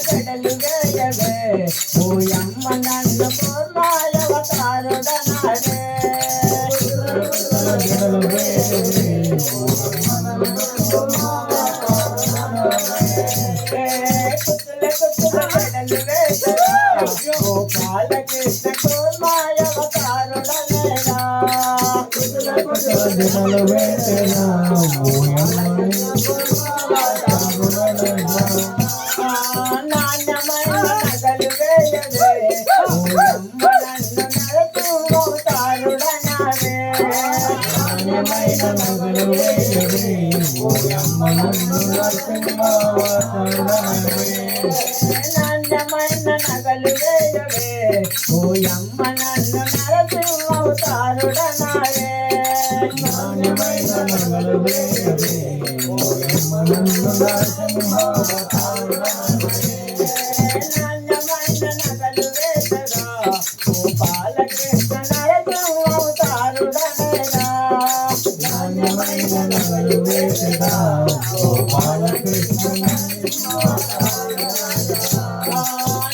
చెడలు వేయవే ఓయమ్మ నన్ను కోర్మాయవతారుడనాడే చెడలు వేయవే గోపాలకృష్ణ కోర్మాయవతారుడనేడా నాణ్యమైన నగలు వేయవే ఓయమ్మ నన్ను నరకువతారుడనాడే నాణ్యమైన నగలు వేయవే ఓయమ్మ నన్ను నరకువతారుడనాడే నాణ్యమైన నగలు వేయవే ఓయమ్మ నన్ను నరసింహవతారుడనాడే నాణ్యమైన నగలు వేయవే ఓయమ్మ నన్ను నరసింహవతారుడనాడే నాణ్యమైన నగలు వేసగా గోపాలకృష్ణ నరసింహవతారుడనేడా నాణ్యమైన నగలు వేసగా గోపాలకృష్ణ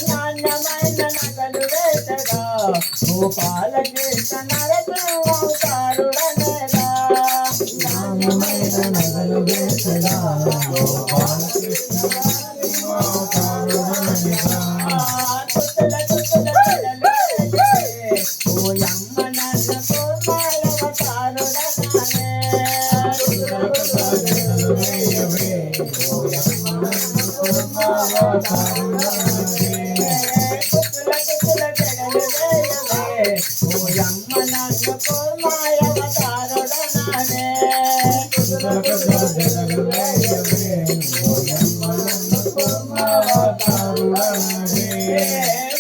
నాణ్యమైన నగలు వేసగా గోపాలకృష్ణ నరసింహవతారుడనేడా నాణ్యమైన నగలు వేసగా గోపాలకృష్ణ నరసింహవతారుడనేడా ఓయమ్మ నన్ను కోర్మాయవతారుడనాడే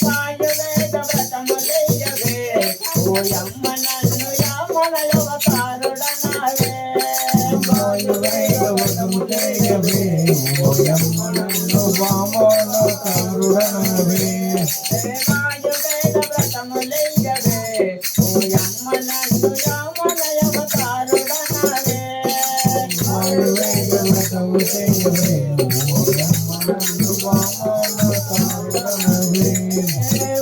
వాయువేద వ్రతములయ్యవే ఓయమ్మ నన్ను యామనయవతారుడనాడే వాయువేద వ్రతములయ్యవే ఓయమ్మ నన్ను వామనవతారుడనాడే వాయువేద వ్రతములయ్యవే ఓయమ్మ నన్ను యామనయవతారుడనాడే వాయువేద వ్రతములయ్యవే ఓయమ్మ నన్ను వామనవతారుడనాడే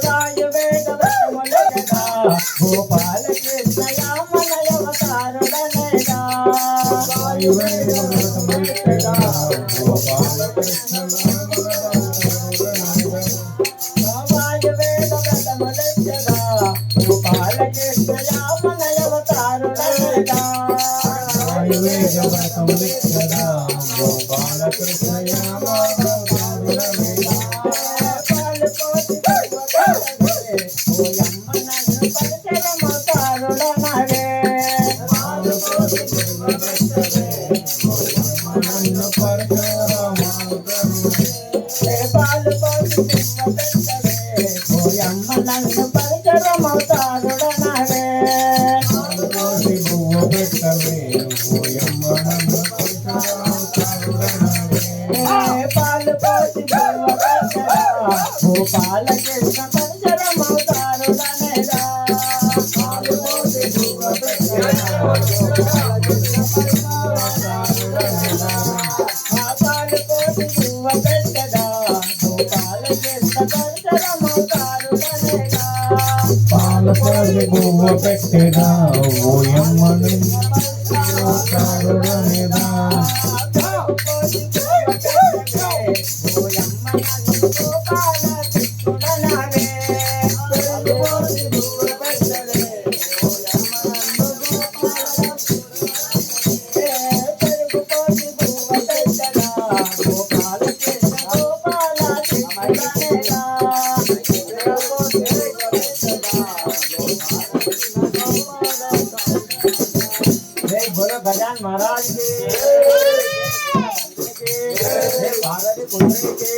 వాయువేద వ్రతములయ్యగా గోపాలకృష్ణ యామనయవతారుడనేడా వాయువేద వ్రతములయ్యగా గోపాలకృష్ణ వాయువేద వ్రతములయ్యగా గోపాలకృష్ణ యామనయవతారుడనేడా వాయువేద వ్రతములయ్యగా గోపాలకృష్ణ యామనయవతారుడనేడా ఓయమ్మ నన్ను పరిచరమవతారుడనాడే పాలు పోసి పెట్టవే ఓయమ్మ నన్ను పరిచరమవతారుడనాడే పాలు పోసి పువ్వు పెట్టవే ఓయమ్మ నన్ను పరిచరమవతారుడనాడే పాలు పోసి పువ్వు పెట్టవే గోపాలకృష్ణ పరిచరమవతారుడనేడా పాలు పోసి పువ్వు పెట్టవే పాలు పోసి పువ్వు పెట్టదా గోపాలకృష్ణ పరిచరమవతారుడనేడా పాలు పోసి పువ్వు పెట్టదా ఓయమ్మ నన్ను పరిచరమవతారుడనేడా ఓయమ్మ నన్ను గోపాలకృష్ణుడనాడే పాలు పోసి పువ్వు పెట్టదే ఓయమ్మ నన్ను పెరుగు పోసి పువ్వు పెట్టదా గోపాలకృష్ణ గోపాలకృష్ణుడనేడా बोलो गजान महाराज के पार्वती पुत्री के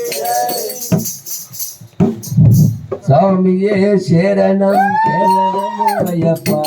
स्वामी शरणम शरणम अय्यप्पा।